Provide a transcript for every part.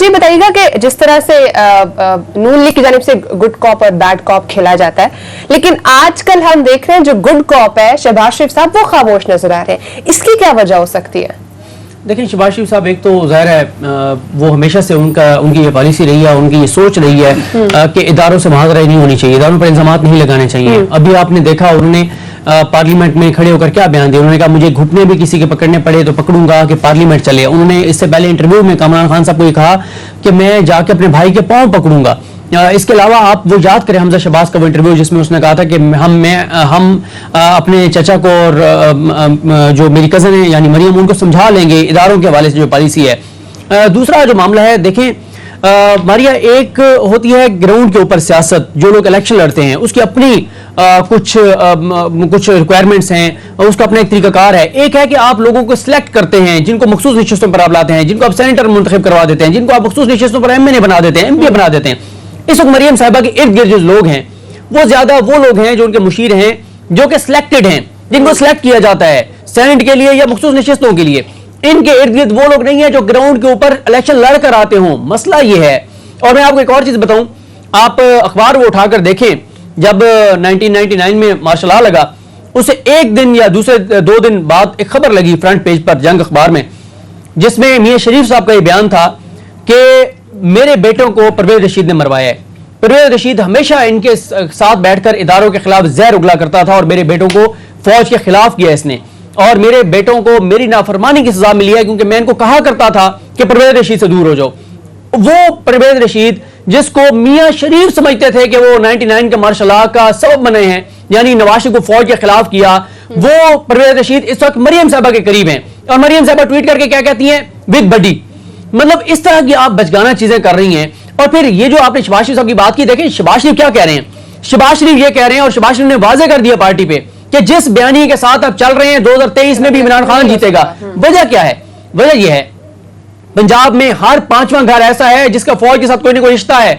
مجھے بتائیے گا کہ جس طرح سے نون لیگ کی جانب سے گڈ کاپ اور بیڈ کاپ کھیلا جاتا ہے، لیکن آج کل ہم دیکھ رہے ہیں جو گڈ کاپ ہے شہباز شریف صاحب وہ خاموش نظر آ رہے ہیں، اس کی کیا وجہ ہو سکتی ہے؟ دیکھیں شہباز شریف صاحب ایک تو ظاہر ہے وہ ہمیشہ سے ان کی یہ پالیسی رہی ہے، ان کی یہ سوچ رہی ہے کہ اداروں سے معاذرہ نہیں ہونی چاہیے، اداروں پر الزامات نہیں لگانے چاہیے۔ ابھی آپ نے دیکھا انہوں نے پارلیمنٹ میں کھڑے ہو کر کیا بیان دیا، انہوں نے کہا مجھے گھٹنے بھی کسی کے پکڑنے پڑے تو پکڑوں گا کہ پارلیمنٹ چلے۔ انہوں نے اس سے پہلے انٹرویو میں کامران خان صاحب کو یہ کہا کہ میں جا کے اپنے بھائی کے پاؤں پکڑوں گا۔ اس کے علاوہ آپ وہ یاد کریں حمزہ شہباز کا وہ انٹرویو جس میں اس نے کہا تھا کہ ہم اپنے چچا کو اور جو میری کزن ہے یعنی مریم ان کو سمجھا لیں گے اداروں کے حوالے سے جو پالیسی ہے۔ دوسرا جو معاملہ ہے دیکھیں ماریا، ایک ہوتی ہے گراؤنڈ کے اوپر سیاست، جو لوگ الیکشن لڑتے ہیں اس کی اپنی کچھ ریکوائرمنٹس ہیں، اس کا اپنا ایک طریقہ کار ہے۔ ایک ہے کہ آپ لوگوں کو سلیکٹ کرتے ہیں، جن کو مخصوص نشستوں پر آپ لاتے ہیں، جن کو آپ سینیٹر منتخب کروا دیتے ہیں، جن کو آپ مخصوص نشستوں پر ایم این اے بنا دیتے ہیں، ایم پی بنا دیتے ہیں۔ اس وقت مریم صاحبہ کے ارد گرد جو لوگ ہیں وہ زیادہ وہ لوگ ہیں جو ان کے مشیر ہیں، جو کہ سلیکٹڈ ہیں، جن کو سلیکٹ کیا جاتا ہے سینٹ کے لیے یا مخصوص نشستوں کے لیے۔ ان کے ارد گرد وہ لوگ نہیں ہیں جو گراؤنڈ کے اوپر الیکشن لڑ کر آتے ہوں۔ مسئلہ یہ ہے، اور میں آپ کو ایک اور چیز بتاؤں، آپ اخبار وہ اٹھا کر دیکھیں، جب 1999 میں مارشل لا لگا اس سے ایک دن یا دوسرے 2 دن بعد ایک خبر لگی فرنٹ پیج پر جنگ اخبار میں، جس میں میاں شریف صاحب کا یہ بیان تھا کہ میرے بیٹوں کو پرویز رشید نے مروایا ہے۔ پرویز رشید ہمیشہ ان کے ساتھ بیٹھ کر اداروں کے خلاف زہر اگلا کرتا تھا اور میرے بیٹوں کو فوج کے خلاف کیا اس نے، اور میرے بیٹوں کو میری نافرمانی کی سزا ملی ہے کیونکہ میں ان کو کہا کرتا تھا کہ پرویز رشید سے دور ہو جاؤ۔ وہ پرویز رشید جس کو میاں شریف سمجھتے تھے کہ وہ 99 کے مارشل لا کا سبب بنے ہیں، یعنی نواز شریف کو فوج کے خلاف کیا، وہ پرویز رشید اس وقت مریم صاحبہ کے قریب ہیں، اور مریم صاحبہ ٹویٹ کر کے کیا کہتی ہیں، ود بڈی۔ مطلب اس طرح کی آپ بچگانہ چیزیں کر رہی ہیں۔ اور پھر یہ جو آپ نے شہباز شریف صاحب کی بات کی، دیکھیں شہباز شریف کیا کہہ رہے ہیں، شہباز شریف یہ کہہ رہے ہیں اور شہباز شریف نے واضح کر دیا پارٹی پہ کہ جس بیانی کے ساتھ آپ چل رہے ہیں 2023 میں بھی عمران خان جیتے گا۔ وجہ کیا ہے؟ وجہ یہ ہے پنجاب میں ہر 5واں گھر ایسا ہے جس کا فوج کے ساتھ کوئی نہ کوئی رشتہ ہے،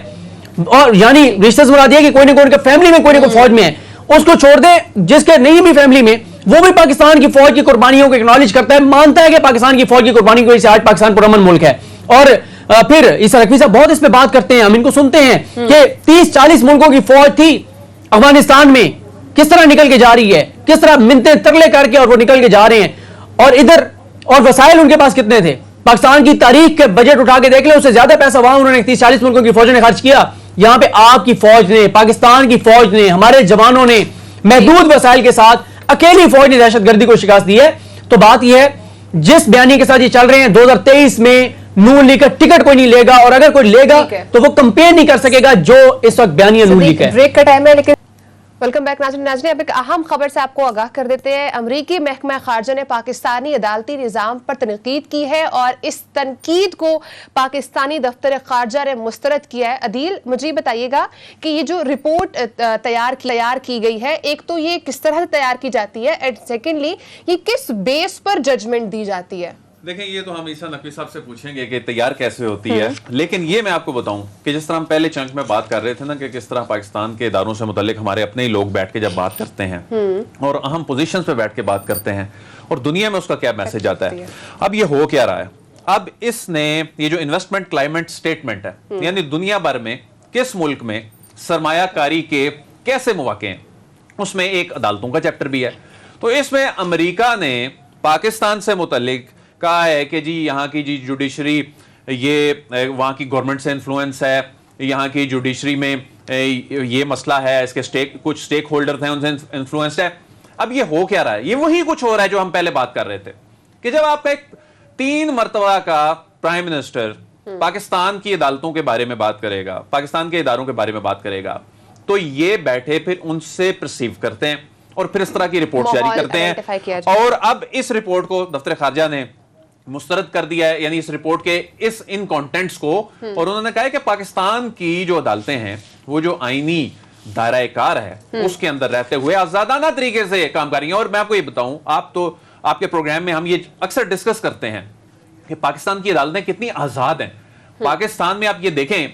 اور یعنی رشتہ سے مراد یہ کہ کوئی نہ کوئی فیملی میں کوئی نہ کوئی فوج میں ہے۔ اس کو چھوڑ دیں جس کے نہیں بھی فیملی میں، وہ بھی پاکستان کی فوج کی قربانیوں کو اکنالج کرتا ہے، مانتا ہے کہ پاکستان کی فوج کی قربانی کی وجہ سے آج پاکستان پرامن ملک ہے۔ اور پھر اس رکھوی صاحب بہت اس پہ بات کرتے ہیں، ہم ان کو سنتے ہیں کہ 30-40 ملکوں کی فوج تھی افغانستان میں، کس طرح نکل کے جا رہی ہے، کس طرح منتیں ترلے کر کے اور وہ نکل کے جا رہے ہیں، اور ادھر اور وسائل ان کے پاس کتنے تھے۔ پاکستان کی تاریخ کے بجٹ اٹھا کے دیکھ لیں، اس سے زیادہ پیسہ وہاں انہوں نے 30-40 ملکوں کی فوجوں نے خرچ کیا۔ یہاں پہ آپ کی فوج نے، پاکستان کی فوج نے، ہمارے جوانوں نے محدود وسائل کے ساتھ اکیلی فوج نے دہشت گردی کو شکست دی ہے۔ تو بات یہ ہے جس بیانی کے ساتھ یہ چل رہے ہیں 2023 میں نون لیگ کا ٹکٹ کوئی نہیں لے گا، اور اگر کوئی لے گا تو وہ کمپین نہیں کر سکے گا جو اس وقت بیانی نون لیگ ہے۔ بریک کا ٹائم ہے لیکن ویلکم بیک ناظرین، اب ایک اہم خبر سے آپ کو آگاہ کر دیتے ہیں۔ امریکی محکمہ خارجہ نے پاکستانی عدالتی نظام پر تنقید کی ہے اور اس تنقید کو پاکستانی دفتر خارجہ نے مسترد کیا ہے۔ عدیل مجھے بتائیے گا کہ یہ جو رپورٹ تیار کی گئی ہے، ایک تو یہ کس طرح تیار کی جاتی ہے، اینڈ سیکنڈلی یہ کس بیس پر ججمنٹ دی جاتی ہے؟ دیکھیں یہ تو ہم عیسیٰ نقوی صاحب سے پوچھیں گے کہ تیار کیسے ہوتی ہے، لیکن یہ میں آپ کو بتاؤں کہ جس طرح ہم پہلے چنک میں بات کر رہے تھے نا کہ کس طرح پاکستان کے اداروں سے متعلق ہمارے اپنے ہی لوگ بیٹھ کے جب بات کرتے ہیں اور اہم پوزیشنز پہ بیٹھ کے بات کرتے ہیں اور دنیا میں اس کا کیا میسج آتا ہے۔ اب یہ ہو کیا رہا ہے، اب اس نے یہ جو انویسٹمنٹ کلائمیٹ سٹیٹمنٹ ہے، یعنی دنیا بھر میں کس ملک میں سرمایہ کاری کے کیسے مواقع ہیں، اس میں ایک عدالتوں کا چیپٹر بھی ہے۔ تو اس میں امریکہ نے پاکستان سے متعلق کہا ہے کہ جی یہاں کی جی جوڈیشری یہ وہاں کی گورنمنٹ سے انفلوئنس ہے، یہاں کی جوڈیشری میں یہ مسئلہ ہے، اس کے کچھ سٹیک ہولڈرز ہیں ان سے انفلوئنس ہے۔ اب یہ ہو کیا رہا ہے، یہ وہی کچھ ہو رہا ہے جو ہم پہلے بات کر رہے تھے کہ جب آپ کا ایک 3 مرتبہ کا پرائم منسٹر پاکستان کی عدالتوں کے بارے میں بات کرے گا، پاکستان کے اداروں کے بارے میں بات کرے گا، تو یہ بیٹھے پھر ان سے پرسیو کرتے ہیں اور پھر اس طرح کی رپورٹ جاری کرتے ہیں۔ اور اب اس رپورٹ کو دفتر خارجہ نے مسترد کر دیا ہے، یعنی اس رپورٹ کے ان کانٹینٹس کو، اور انہوں نے کہا ہے کہ پاکستان کی جو عدالتیں ہیں وہ جو آئینی دائرہ کار ہے اس کے اندر رہتے ہوئے آزادانہ طریقے سے کام کر رہی ہیں۔ اور میں آپ کو یہ بتاؤں، آپ کے پروگرام میں ہم یہ اکثر ڈسکس کرتے ہیں کہ پاکستان کی عدالتیں کتنی آزاد ہیں۔ پاکستان میں آپ یہ دیکھیں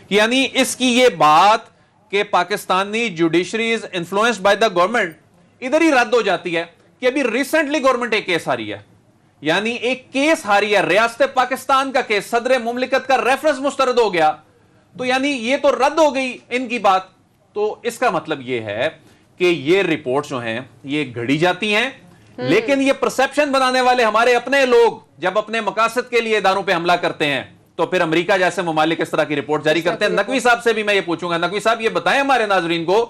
کہ یعنی اس کی یہ بات کہ Pakistani judiciary is influenced by the government ادھر ہی رد ہو جاتی ہے کہ ابھی ریسنٹلی گورنمنٹ ایک کیس آ رہی ہے यानी एक केस हारी है, रियासत पाकिस्तान का केस, सदर मुमलिकत का रेफरेंस मुस्तरद हो गया, तो यानी ये तो रद्द हो गई इनकी बात। तो इसका मतलब ये है कि ये रिपोर्ट्स जो हैं ये घड़ी जाती हैं, लेकिन ये परसेप्शन बनाने वाले हमारे अपने लोग जब अपने मकासद के लिए इदारों पे हमला करते हैं तो फिर अमेरिका जैसे ममालिक इस तरह की रिपोर्ट जारी करते हैं। नकवी साहब से भी मैं ये पूछूंगा, नकवी साहब ये बताएं हमारे नाजरीन को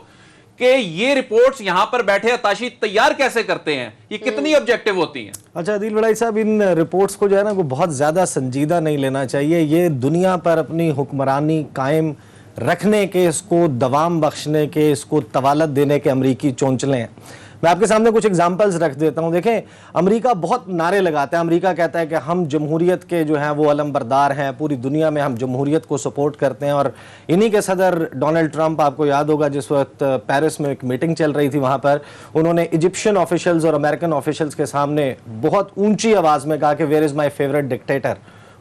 कि ये रिपोर्ट्स यहां पर बैठे अताशी तैयार कैसे करते हैं, ये कितनी ऑब्जेक्टिव होती हैं? अच्छा आदिल बड़ाई साहब, इन रिपोर्ट्स को जो है ना वो बहुत ज़्यादा संजीदा नहीं लेना चाहिए। ये दुनिया पर अपनी हुक्मरानी कायम रखने के, इसको दवाम बख्शने के, इसको तवालत देने के अमरीकी चौंचले हैं। मैं आपके सामने कुछ एग्जाम्पल्स रख देता हूं। देखें, अमेरिका बहुत नारे लगाता है। अमेरिका कहता है कि हम जमहूरियत के जो हैं वो अलमबरदार हैं, पूरी दुनिया में हम जमहूरियत को सपोर्ट करते हैं। और इन्हीं के सदर डोनाल्ड ट्रंप, आपको याद होगा जिस वक्त पेरिस में एक मीटिंग चल रही थी, वहाँ पर उन्होंने इजिप्शियन ऑफिशियल्स और अमेरिकन ऑफिशियल्स के सामने बहुत ऊंची आवाज़ में कहा कि where is my favourite dictator.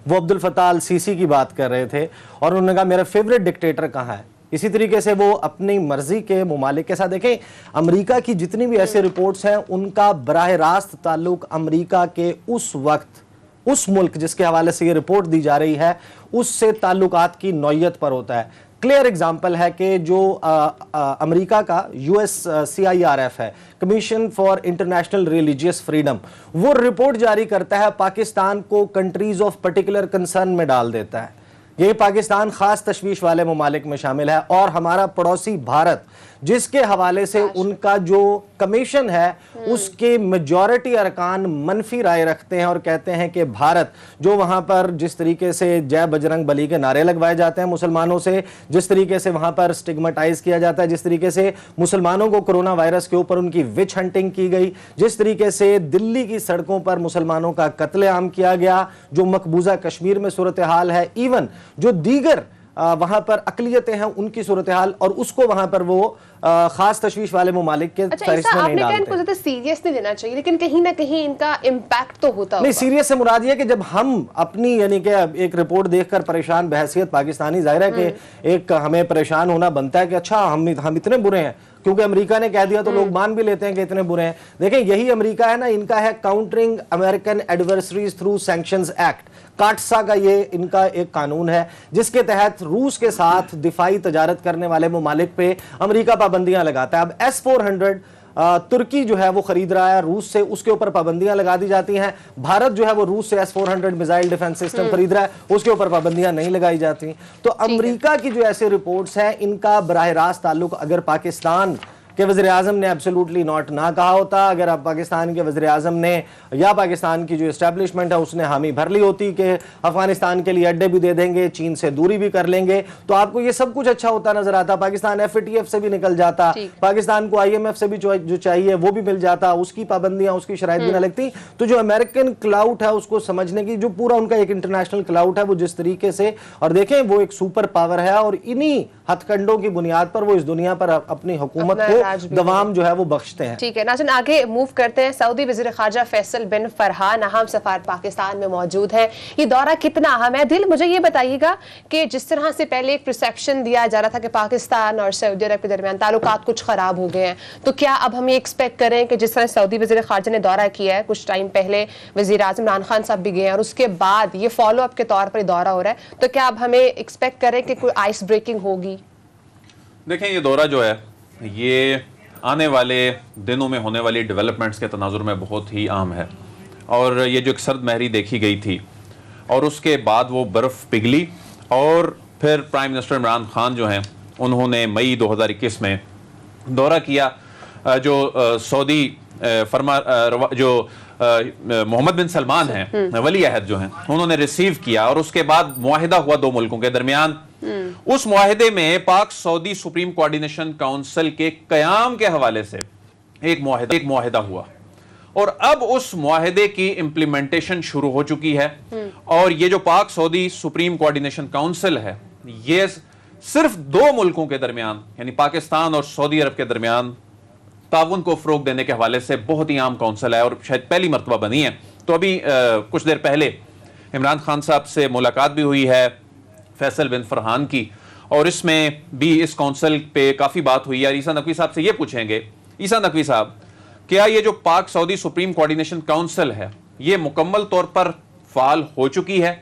वो अब्दुल फताह अल सीसी की बात कर रहे थे और उन्होंने कहा मेरा फेवरेट डिक्टेटर कहाँ है। इसी तरीके से वो अपनी मर्जी के मुमालिक के साथ, देखें अमेरिका की जितनी भी ऐसे रिपोर्ट्स हैं उनका बराह रास्त ताल्लुक अमेरिका के उस वक्त उस मुल्क जिसके हवाले से ये रिपोर्ट दी जा रही है उससे ताल्लुकात की नौयत पर होता है। क्लियर एग्जाम्पल है कि जो अमेरिका का US CIRF है, commission for international religious freedom, वो रिपोर्ट जारी करता है, पाकिस्तान को कंट्रीज ऑफ पर्टिकुलर कंसर्न में डाल देता है। ये पाकिस्तान खास तशवीश वाले ममालिक में शामिल है और हमारा पड़ोसी भारत जिसके हवाले से उनका जो कमीशन है उसके मेजॉरिटी अरकान मनफी राय रखते हैं और कहते हैं कि भारत जो वहाँ पर जिस तरीके से जय बजरंग बली के नारे लगवाए जाते हैं मुसलमानों से, जिस तरीके से वहाँ पर स्टिग्मेटाइज किया जाता है, जिस तरीके से मुसलमानों को कोरोना वायरस के ऊपर उनकी विच हंटिंग की गई, जिस तरीके से दिल्ली की सड़कों पर मुसलमानों का कत्लेआम किया गया, जो मकबूजा कश्मीर में सूरत हाल है, इवन जो दीगर वहां पर अकलियतें हैं उनकी सूरत हाल, और उसको वहां पर वो खास तशवीश वाले ममालिक के फहरिस्त में नहीं डालते। इनको ज्यादा सीरियस नहीं लेना चाहिए, लेकिन कहीं ना कहीं इनका इम्पैक्ट तो होता नहीं। सीरियस से मुराद ये कि जब हम अपनी यानी कि एक रिपोर्ट देखकर परेशान बहैसियत पाकिस्तानी, जाहिर है कि एक हमें परेशान होना बनता है कि अच्छा हम इतने बुरे हैं, क्योंकि अमेरिका ने कह दिया तो लोग मान भी लेते हैं कि इतने बुरे हैं। देखें यही अमेरिका है ना, इनका है countering American adversaries through sanctions act, काटसा का ये इनका एक कानून है जिसके तहत रूस के साथ दिफाई तजारत करने वाले ममालिक पे अमेरिका पाबंदियां लगाता है। अब S-400 तुर्की जो है वो खरीद रहा है रूस से, उसके ऊपर पाबंदियां लगा दी जाती हैं। भारत जो है वो रूस से S-400 मिसाइल डिफेंस सिस्टम खरीद रहा है, उसके ऊपर पाबंदियां नहीं लगाई जाती। तो अमेरिका की जो ऐसे रिपोर्ट्स हैं इनका बराह रास्त ताल्लुक अगर पाकिस्तान कि वज़ीर आज़म ने एब्सोल्युटली नॉट ना कहा होता, अगर अब पाकिस्तान के वज़ीर आज़म ने या पाकिस्तान की जो इस्टेब्लिशमेंट है उसने हामी भर ली होती कि अफगानिस्तान के लिए अड्डे भी दे देंगे, चीन से दूरी भी कर लेंगे, तो आपको ये सब कुछ अच्छा होता नजर आता। पाकिस्तान FATF से भी निकल जाता, पाकिस्तान को IMF से भी जो चाहिए वो भी मिल जाता, उसकी पाबंदियां उसकी शराइत भी ना लगती। तो जो अमेरिकन क्लाउट है उसको समझने की जो पूरा उनका एक इंटरनेशनल क्लाउट है वो जिस तरीके से, और देखें वो एक सुपर पावर है और इन्हीं हथकंडों की बुनियाद पर वो इस दुनिया पर अपनी हुकूमत को दवाम जो है वो बख्शते हैं। ठीक है नाज़रीन, आगे मूव करते हैं। सऊदी वज़ीर ख़ारजा फैसल बिन फरहान अहम सफ़ार पाकिस्तान में मौजूद है। ये दौरा कितना अहम है? दिल मुझे ये बताइएगा कि जिस तरह से पहले एक परसेप्शन दिया जा रहा था कि पाकिस्तान और सऊदी अरब के दरमियान ताल्लुकात कुछ ख़राब हो गए हैं, तो क्या अब हम ये एक्सपेक्ट करें कि जिस तरह सऊदी वज़ीर ख़ारजा ने दौरा किया है, कुछ टाइम पहले वज़ीर आज़म इमरान खान साहब भी गए हैं और उसके बाद ये फॉलो अप के तौर पर दौरा हो रहा है, तो क्या अब हमें एक्सपेक्ट करें कि कोई आइस ब्रेकिंग होगी? देखें ये दौरा जो है ये आने वाले दिनों में होने वाली डेवलपमेंट्स के तनाजुर में बहुत ही अहम है। और ये जो एक सर्द महरी देखी गई थी और उसके बाद वो बर्फ़ पिघली और फिर प्राइम मिनिस्टर इमरान खान जो हैं उन्होंने मई 2021 में दौरा किया। जो सऊदी जो मोहम्मद बिन सलमान हैं वली अहद जो हैं उन्होंने रिसीव किया और उसके बाद मुआहिदा हुआ दो मुल्कों के दरमियान। उस मुआहिदे में पाक सऊदी सुप्रीम कोऑर्डिनेशन काउंसिल के कयाम के हवाले से एक मुआहिदा हुआ और अब उस मुआहिदे की इंप्लीमेंटेशन शुरू हो चुकी है। और ये जो पाक सऊदी सुप्रीम कोऑर्डिनेशन काउंसिल है ये सिर्फ दो मुल्कों के दरमियान यानी पाकिस्तान और सऊदी अरब के दरमियान ताउन को फरोग देने के हवाले से बहुत ही आम काउंसिल है और शायद पहली मरतबा बनी है। तो अभी कुछ देर पहले इमरान खान साहब से मुलाकात भी हुई है फैसल बिन फरहान की और इसमें भी इस काउंसिल पे काफ़ी बात हुई है। ईसा नकवी साहब से ये पूछेंगे, ईसा नकवी साहब क्या ये जो पाक सऊदी सुप्रीम कोऑर्डिनेशन काउंसिल है یہ مکمل طور پر فعال ہو چکی ہے